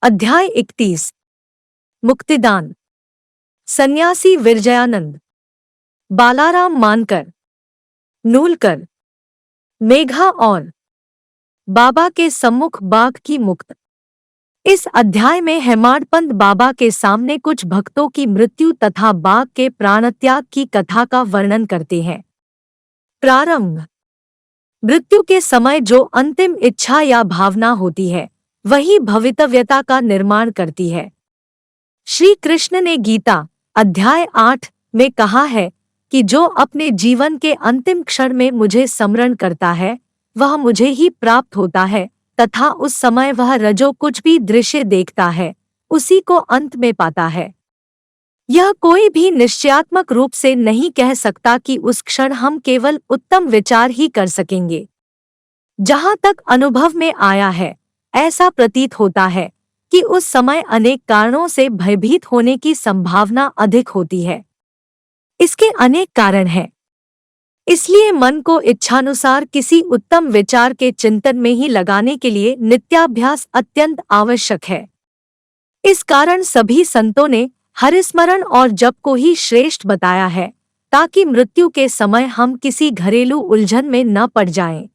अध्याय 31। मुक्तिदान। सन्यासी विरजयानंद, बालाराम मानकर, नूलकर, मेघा और बाबा के सम्मुख बाघ की मुक्त। इस अध्याय में हेमाडपंत बाबा के सामने कुछ भक्तों की मृत्यु तथा बाघ के प्राणत्याग की कथा का वर्णन करते हैं। प्रारंभ। मृत्यु के समय जो अंतिम इच्छा या भावना होती है वही भवितव्यता का निर्माण करती है। श्री कृष्ण ने गीता अध्याय 8 में कहा है कि जो अपने जीवन के अंतिम क्षण में मुझे स्मरण करता है वह मुझे ही प्राप्त होता है तथा उस समय वह रजो कुछ भी दृश्य देखता है उसी को अंत में पाता है। यह कोई भी निश्चयात्मक रूप से नहीं कह सकता कि उस क्षण हम केवल उत्तम विचार ही कर सकेंगे। जहाँ तक अनुभव में आया है ऐसा प्रतीत होता है कि उस समय अनेक कारणों से भयभीत होने की संभावना अधिक होती है। इसके अनेक कारण हैं। इसलिए मन को इच्छानुसार किसी उत्तम विचार के चिंतन में ही लगाने के लिए नित्याभ्यास अत्यंत आवश्यक है। इस कारण सभी संतों ने हरिस्मरण और जप को ही श्रेष्ठ बताया है ताकि मृत्यु के समय हम किसी घरेलू उलझन में न पड़ जाएं।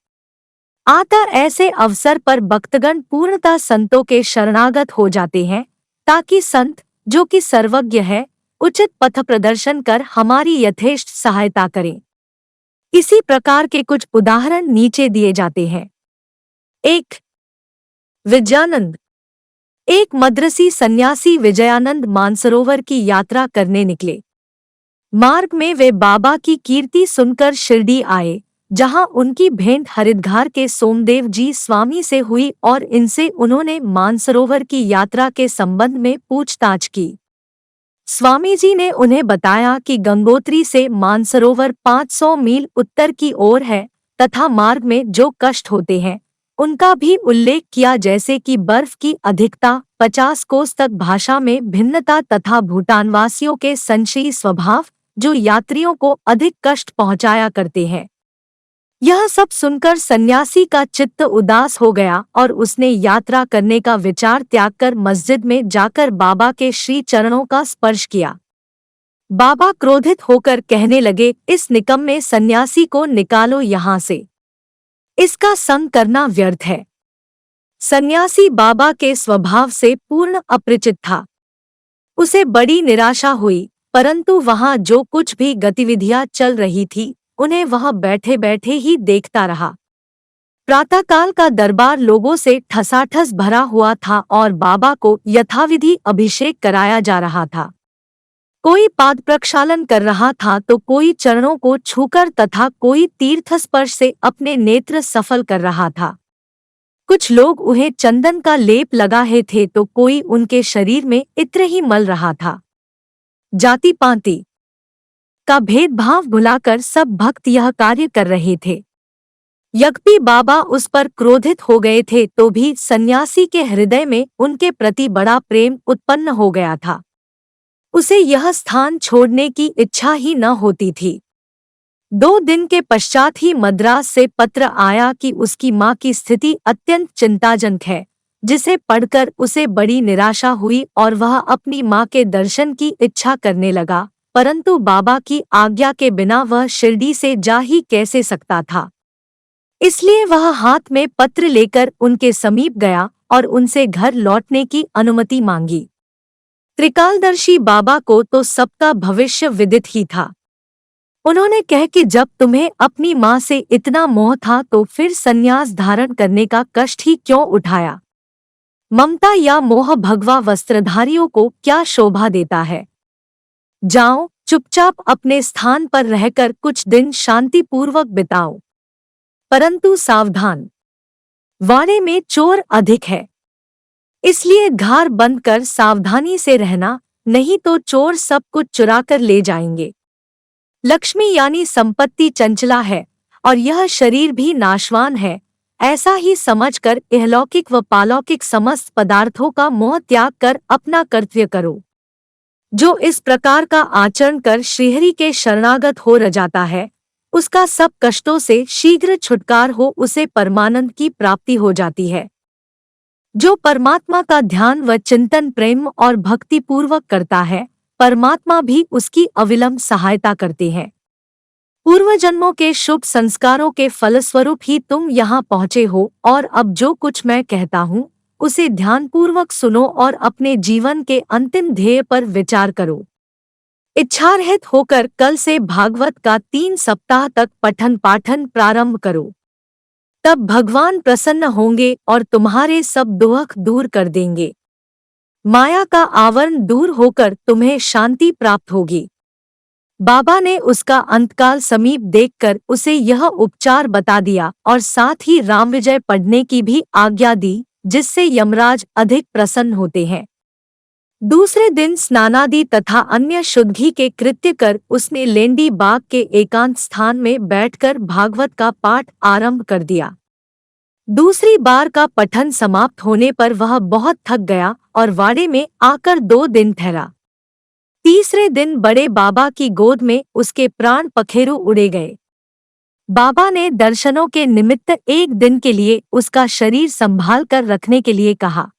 अतः ऐसे अवसर पर भक्तगण पूर्णतः संतों के शरणागत हो जाते हैं ताकि संत जो कि सर्वज्ञ है उचित पथ प्रदर्शन कर हमारी यथेष्ट सहायता करें। इसी प्रकार के कुछ उदाहरण नीचे दिए जाते हैं। 1. विजयानंद। एक मद्रसी सन्यासी विजयानंद मानसरोवर की यात्रा करने निकले। मार्ग में वे बाबा की कीर्ति सुनकर शिरडी आए जहां उनकी भेंट हरिद्वार के सोमदेव जी स्वामी से हुई और इनसे उन्होंने मानसरोवर की यात्रा के संबंध में पूछताछ की। स्वामी जी ने उन्हें बताया कि गंगोत्री से मानसरोवर 500 मील उत्तर की ओर है तथा मार्ग में जो कष्ट होते हैं उनका भी उल्लेख किया जैसे कि बर्फ की अधिकता, 50 कोस तक भाषा में भिन्नता तथा भूटानवासियों के संशयी स्वभाव जो यात्रियों को अधिक कष्ट पहुंचाया करते हैं। यह सब सुनकर सन्यासी का चित्त उदास हो गया और उसने यात्रा करने का विचार त्याग कर मस्जिद में जाकर बाबा के श्री चरणों का स्पर्श किया। बाबा क्रोधित होकर कहने लगे, इस निकम्मे सन्यासी को निकालो यहाँ से, इसका संग करना व्यर्थ है। सन्यासी बाबा के स्वभाव से पूर्ण अपरिचित था। उसे बड़ी निराशा हुई, परंतु वहां जो कुछ भी गतिविधियां चल रही थी उन्हें वह बैठे बैठे ही देखता रहा। प्रातःकाल का दरबार लोगों से ठसाठस भरा हुआ था और बाबा को यथाविधि अभिषेक कराया जा रहा था। कोई पाद प्रक्षालन कर रहा था तो कोई चरणों को छूकर तथा कोई तीर्थ स्पर्श से अपने नेत्र सफल कर रहा था। कुछ लोग उन्हें चंदन का लेप लगाए थे तो कोई उनके शरीर में इत्र ही मल रहा था। जाति पाति का भेदभाव भुलाकर सब भक्त यह कार्य कर रहे थे। यद्यपि बाबा उस पर क्रोधित हो गए थे तो भी सन्यासी के हृदय में उनके प्रति बड़ा प्रेम उत्पन्न हो गया था। उसे यह स्थान छोड़ने की इच्छा ही न होती थी। 2 दिन के पश्चात ही मद्रास से पत्र आया कि उसकी माँ की स्थिति अत्यंत चिंताजनक है, जिसे पढ़कर उसे बड़ी निराशा हुई और वह अपनी माँ के दर्शन की इच्छा करने लगा, परंतु बाबा की आज्ञा के बिना वह शिरडी से जा ही कैसे सकता था। इसलिए वह हाथ में पत्र लेकर उनके समीप गया और उनसे घर लौटने की अनुमति मांगी। त्रिकालदर्शी बाबा को तो सबका भविष्य विदित ही था। उन्होंने कह कि जब तुम्हें अपनी माँ से इतना मोह था तो फिर संन्यास धारण करने का कष्ट ही क्यों उठाया। ममता या मोह भगवा वस्त्रधारियों को क्या शोभा देता है। जाओ, चुपचाप अपने स्थान पर रहकर कुछ दिन शांतिपूर्वक बिताओ, परंतु सावधान, वाड़े में चोर अधिक है, इसलिए घार बंद कर सावधानी से रहना, नहीं तो चोर सब कुछ चुराकर ले जाएंगे। लक्ष्मी यानी संपत्ति चंचला है और यह शरीर भी नाशवान है, ऐसा ही समझकर इहलौकिक व पालौकिक समस्त पदार्थों का मोह त्याग कर अपना कर्तव्य करो। जो इस प्रकार का आचरण कर श्रीहरि के शरणागत हो जाता है उसका सब कष्टों से शीघ्र छुटकार हो उसे परमानंद की प्राप्ति हो जाती है। जो परमात्मा का ध्यान व चिंतन प्रेम और भक्ति पूर्वक करता है, परमात्मा भी उसकी अविलंब सहायता करते हैं। पूर्व जन्मों के शुभ संस्कारों के फलस्वरूप ही तुम यहाँ पहुँचे हो और अब जो कुछ मैं कहता हूँ उसे ध्यानपूर्वक सुनो और अपने जीवन के अंतिम ध्येय पर विचार करो। इच्छारहित होकर कल से भागवत का 3 सप्ताह तक पठन पाठन प्रारंभ करो। तब भगवान प्रसन्न होंगे और तुम्हारे सब दुख दूर कर देंगे। माया का आवरण दूर होकर तुम्हें शांति प्राप्त होगी। बाबा ने उसका अंतकाल समीप देखकर उसे यह उपचार बता दिया और साथ ही राम विजय पढ़ने की भी आज्ञा दी, जिससे यमराज अधिक प्रसन्न होते हैं। दूसरे दिन स्नानादि तथा अन्य शुद्धि के कृत्य कर उसने लेंडी बाग के एकांत स्थान में बैठकर भागवत का पाठ आरंभ कर दिया। दूसरी बार का पठन समाप्त होने पर वह बहुत थक गया और वाड़े में आकर 2 दिन ठहरा। तीसरे दिन बड़े बाबा की गोद में उसके प्राण पखेरु उड़े गए। बाबा ने दर्शनों के निमित्त 1 दिन के लिए उसका शरीर संभाल कर रखने के लिए कहा।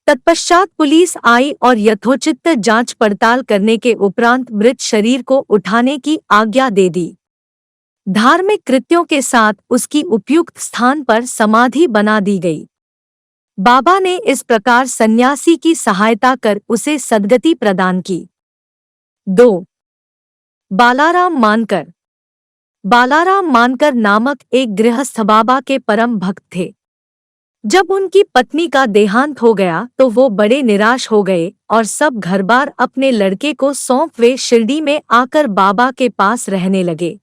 तत्पश्चात पुलिस आई और यथोचित जांच पड़ताल करने के उपरांत मृत शरीर को उठाने की आज्ञा दे दी। धार्मिक कृत्यों के साथ उसकी उपयुक्त स्थान पर समाधि बना दी गई। बाबा ने इस प्रकार सन्यासी की सहायता कर उसे सद्गति प्रदान की। 2. बालाराम मानकर। बालाराम मानकर नामक एक गृहस्थ बाबा के परम भक्त थे। जब उनकी पत्नी का देहांत हो गया तो वो बड़े निराश हो गए और सब घरबार अपने लड़के को सौंप वे शिरडी में आकर बाबा के पास रहने लगे।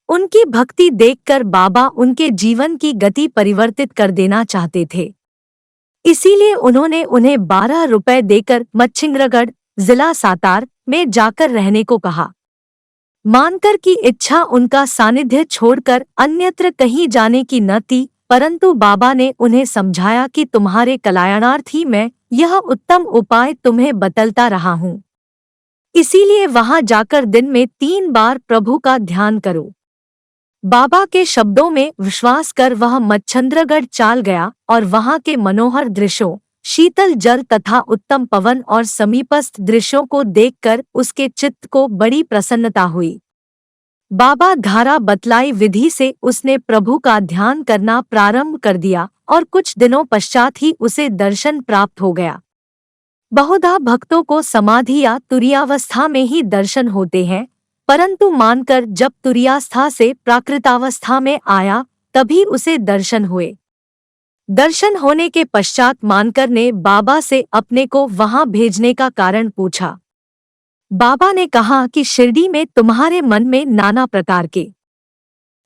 उनकी भक्ति देखकर बाबा उनके जीवन की गति परिवर्तित कर देना चाहते थे। इसीलिए उन्होंने उन्हें 12 रुपए देकर मच्छिंद्रगढ़, जिला सातार में जाकर रहने को कहा। मानकर की इच्छा उनका सानिध्य छोड़कर अन्यत्र कहीं जाने की न थी, परंतु बाबा ने उन्हें समझाया कि तुम्हारे कल्याणार्थ ही मैं यह उत्तम उपाय तुम्हें बतलता रहा हूँ। इसीलिए वहां जाकर दिन में 3 बार प्रभु का ध्यान करो। बाबा के शब्दों में विश्वास कर वह मच्छिंद्रगढ़ चाल गया और वहां के मनोहर दृश्यों, शीतल जल तथा उत्तम पवन और समीपस्थ दृश्यों को देखकर उसके चित्त को बड़ी प्रसन्नता हुई। बाबा धारा बतलाई विधि से उसने प्रभु का ध्यान करना प्रारंभ कर दिया और कुछ दिनों पश्चात ही उसे दर्शन प्राप्त हो गया। बहुधा भक्तों को समाधि या तुरीयावस्था में ही दर्शन होते हैं, परंतु मानकर जब तुरीयावस्था से प्राकृतावस्था में आया तभी उसे दर्शन हुए। दर्शन होने के पश्चात मानकर ने बाबा से अपने को वहां भेजने का कारण पूछा। बाबा ने कहा कि शिरडी में तुम्हारे मन में नाना प्रकार के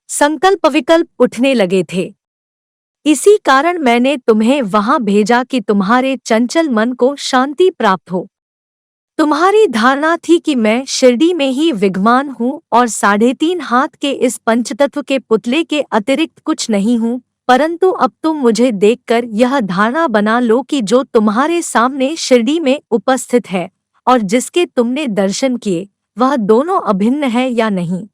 संकल्प विकल्प उठने लगे थे। इसी कारण मैंने तुम्हें वहां भेजा कि तुम्हारे चंचल मन को शांति प्राप्त हो। तुम्हारी धारणा थी कि मैं शिरडी में ही विद्यमान हूँ और 3.5 हाथ के इस पंचतत्व के पुतले के अतिरिक्त कुछ नहीं हूँ, परंतु अब तुम मुझे देखकर यह धारणा बना लो कि जो तुम्हारे सामने शिरडी में उपस्थित है और जिसके तुमने दर्शन किए वह दोनों अभिन्न है या नहीं।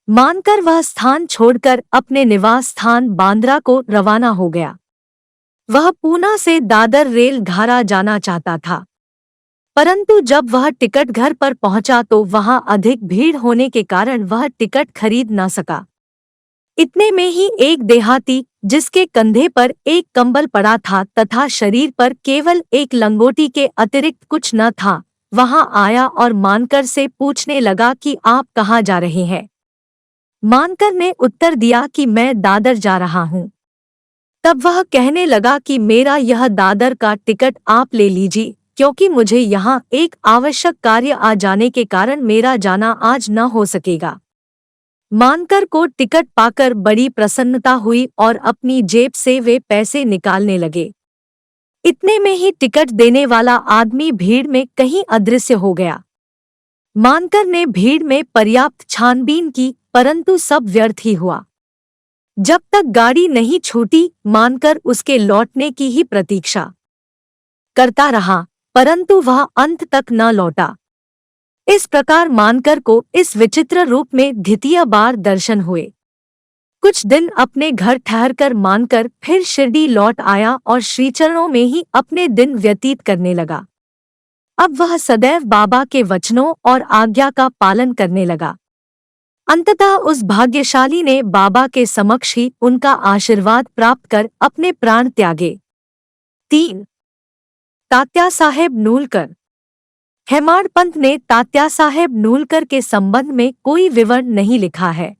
मानकर वह स्थान छोड़कर अपने निवास स्थान बांद्रा को रवाना हो गया। वह पूना से दादर रेल घारा जाना चाहता था, परंतु जब वह टिकट घर पर पहुंचा तो वहां अधिक भीड़ होने के कारण वह टिकट खरीद न सका। इतने में ही एक देहाती, जिसके कंधे पर एक कंबल पड़ा था तथा शरीर पर केवल एक लंगोटी के अतिरिक्त कुछ न था, वहां आया और मानकर से पूछने लगा कि आप कहाँ जा रहे हैं। मानकर ने उत्तर दिया कि मैं दादर जा रहा हूँ। तब वह कहने लगा कि मेरा यह दादर का टिकट आप ले लीजिए, क्योंकि मुझे यहाँ एक आवश्यक कार्य आ जाने के कारण मेरा जाना आज न हो सकेगा। मानकर को टिकट पाकर बड़ी प्रसन्नता हुई और अपनी जेब से वे पैसे निकालने लगे। इतने में ही टिकट देने वाला आदमी भीड़ में कहीं अदृश्य हो गया। मानकर ने भीड़ में पर्याप्त छानबीन की, परंतु सब व्यर्थ ही हुआ। जब तक गाड़ी नहीं छूटी मानकर उसके लौटने की ही प्रतीक्षा करता रहा, परंतु वह अंत तक न लौटा। इस प्रकार मानकर को इस विचित्र रूप में द्वितीय बार दर्शन हुए। कुछ दिन अपने घर ठहरकर मानकर फिर शिरडी लौट आया और श्रीचरणों में ही अपने दिन व्यतीत करने लगा। अब वह सदैव बाबा के वचनों और आज्ञा का पालन करने लगा। अंततः उस भाग्यशाली ने बाबा के समक्ष ही उनका आशीर्वाद प्राप्त कर अपने प्राण त्यागे। 3. तात्या साहेब नूलकर। हेमाड पंत ने तात्या साहेब नूलकर के संबंध में कोई विवरण नहीं लिखा है।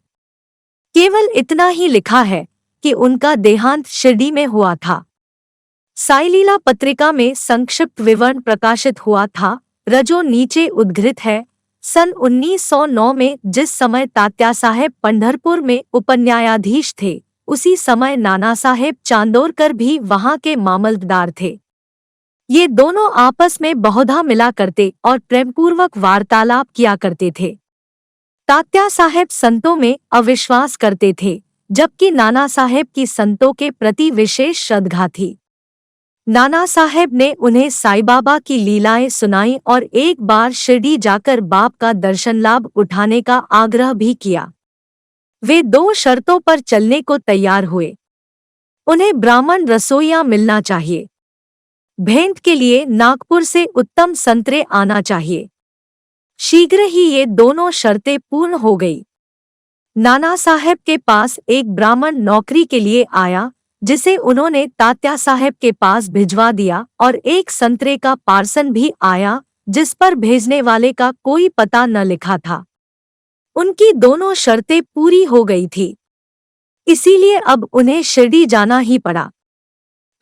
केवल इतना ही लिखा है कि उनका देहांत शिरडी में हुआ था। साईलीला पत्रिका में संक्षिप्त विवरण प्रकाशित हुआ था, रजो नीचे उद्धृत है। सन 1909 में जिस समय तात्या साहेब पंढरपुर में उपन्यायाधीश थे, उसी समय नाना साहेब चांदोरकर भी वहां के मामलतदार थे। ये दोनों आपस में बहुधा मिला करते और प्रेमपूर्वक वार्तालाप किया करते थे। तात्या साहेब संतों में अविश्वास करते थे, जबकि नाना साहेब की संतों के प्रति विशेष श्रद्धा थी। नाना साहेब ने उन्हें साईं बाबा की लीलाएं सुनाई और एक बार शिरडी जाकर बाप का दर्शन लाभ उठाने का आग्रह भी किया। वे 2 शर्तों पर चलने को तैयार हुए। उन्हें ब्राह्मण रसोइया मिलना चाहिए। भेंट के लिए नागपुर से उत्तम संतरे आना चाहिए। शीघ्र ही ये दोनों शर्तें पूर्ण हो गई। नाना साहेब के पास एक ब्राह्मण नौकरी के लिए आया, जिसे उन्होंने तात्या साहेब के पास भिजवा दिया, और एक संतरे का पार्सन भी आया, जिस पर भेजने वाले का कोई पता न लिखा था। उनकी दोनों शर्तें पूरी हो गई थी, इसीलिए अब उन्हें शिरडी जाना ही पड़ा।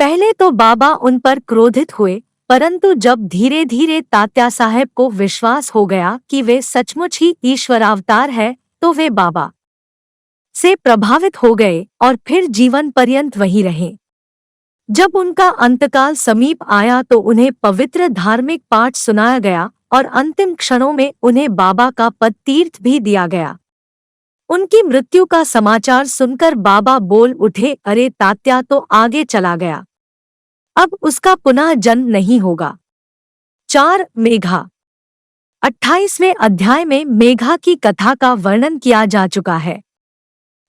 पहले तो बाबा उन पर क्रोधित हुए, परंतु जब धीरे धीरे तात्या साहेब को विश्वास हो गया कि वे सचमुच ही ईश्वरावतार है, तो वे बाबा से प्रभावित हो गए और फिर जीवन पर्यंत वहीं रहे। जब उनका अंतकाल समीप आया तो उन्हें पवित्र धार्मिक पाठ सुनाया गया और अंतिम क्षणों में उन्हें बाबा का पद तीर्थ भी दिया गया। उनकी मृत्यु का समाचार सुनकर बाबा बोल उठे, अरे तात्या तो आगे चला गया, अब उसका पुनः जन्म नहीं होगा। 4. मेघा। 28वें अध्याय में मेघा की कथा का वर्णन किया जा चुका है।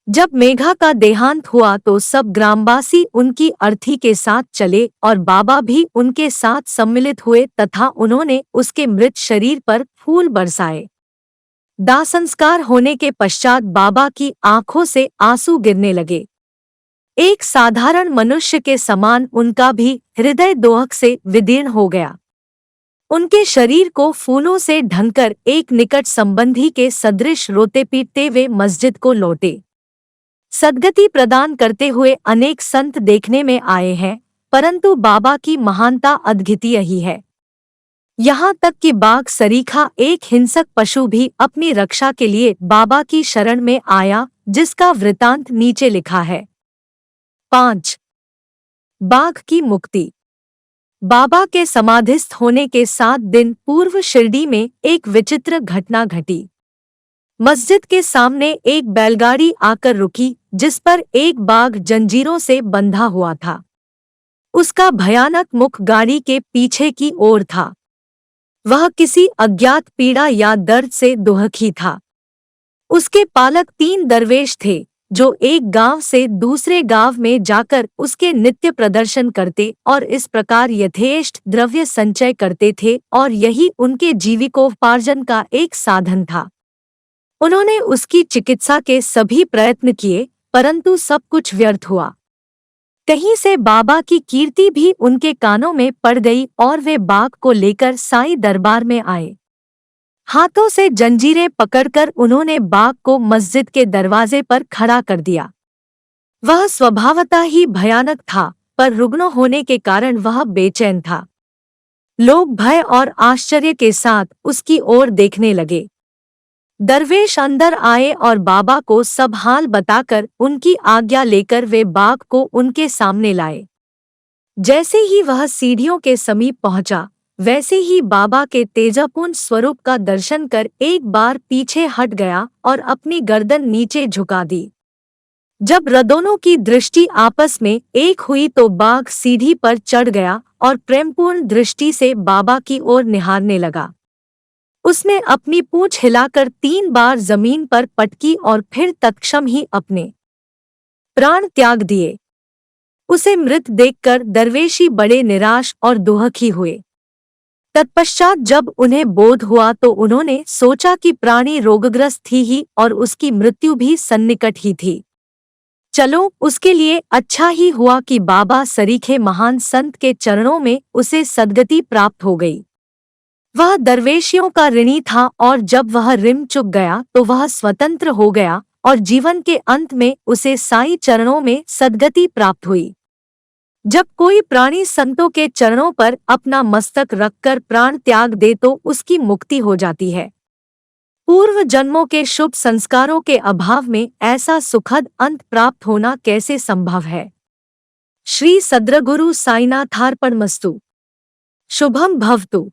जब मेघा का देहांत हुआ तो सब ग्रामवासी उनकी अर्थी के साथ चले और बाबा भी उनके साथ सम्मिलित हुए तथा उन्होंने उसके मृत शरीर पर फूल बरसाए। दाह संस्कार होने के पश्चात बाबा की आंखों से आंसू गिरने लगे। एक साधारण मनुष्य के समान उनका भी हृदय दोहक से विदीर्ण हो गया। उनके शरीर को फूलों से ढंककर एक निकट संबंधी के सदृश रोते पीटते वे मस्जिद को लौटे। सद्गति प्रदान करते हुए अनेक संत देखने में आए हैं, परंतु बाबा की महानता अद्वितीय ही है। यहाँ तक कि बाघ सरीखा एक हिंसक पशु भी अपनी रक्षा के लिए बाबा की शरण में आया, जिसका वृतांत नीचे लिखा है। 5. बाघ की मुक्ति। बाबा के समाधिस्थ होने के 7 दिन पूर्व शिरडी में एक विचित्र घटना घटी। मस्जिद के सामने एक बैलगाड़ी आकर रुकी, जिस पर एक बाघ जंजीरों से बंधा हुआ था। उसका भयानक मुख गाड़ी के पीछे की ओर था। वह किसी अज्ञात पीड़ा या दर्द से दुखी था। उसके पालक 3 दरवेश थे, जो एक गांव से दूसरे गांव में जाकर उसके नित्य प्रदर्शन करते और इस प्रकार यथेष्ट द्रव्य संचय करते थे, और यही उनके जीविकोपार्जन का एक साधन था। उन्होंने उसकी चिकित्सा के सभी प्रयत्न किए, परंतु सब कुछ व्यर्थ हुआ। कहीं से बाबा की कीर्ति भी उनके कानों में पड़ गई और वे बाघ को लेकर साईं दरबार में आए। हाथों से जंजीरें पकड़कर उन्होंने बाघ को मस्जिद के दरवाजे पर खड़ा कर दिया। वह स्वभावतः ही भयानक था, पर रुग्ण होने के कारण वह बेचैन था। लोग भय और आश्चर्य के साथ उसकी ओर देखने लगे। दरवेश अंदर आए और बाबा को सब हाल बताकर उनकी आज्ञा लेकर वे बाघ को उनके सामने लाए। जैसे ही वह सीढ़ियों के समीप पहुंचा, वैसे ही बाबा के तेजपूर्ण स्वरूप का दर्शन कर एक बार पीछे हट गया और अपनी गर्दन नीचे झुका दी। जब दोनों की दृष्टि आपस में एक हुई तो बाघ सीढ़ी पर चढ़ गया और प्रेमपूर्ण दृष्टि से बाबा की ओर निहारने लगा। उसने अपनी पूंछ हिलाकर 3 बार जमीन पर पटकी और फिर तत्क्षण ही अपने प्राण त्याग दिए। उसे मृत देखकर दरवेशी बड़े निराश और दुखी हुए। तत्पश्चात जब उन्हें बोध हुआ तो उन्होंने सोचा कि प्राणी रोगग्रस्त थी ही और उसकी मृत्यु भी सन्निकट ही थी। चलो, उसके लिए अच्छा ही हुआ कि बाबा सरीखे महान संत के चरणों में उसे सद्गति प्राप्त हो गई। वह दरवेशियों का ऋणी था और जब वह ऋण चुक गया तो वह स्वतंत्र हो गया और जीवन के अंत में उसे साईं चरणों में सद्गति प्राप्त हुई। जब कोई प्राणी संतों के चरणों पर अपना मस्तक रखकर प्राण त्याग दे तो उसकी मुक्ति हो जाती है। पूर्व जन्मों के शुभ संस्कारों के अभाव में ऐसा सुखद अंत प्राप्त होना कैसे संभव है। श्री सद्गुरु साईनाथार्पणमस्तु। शुभम भवतु।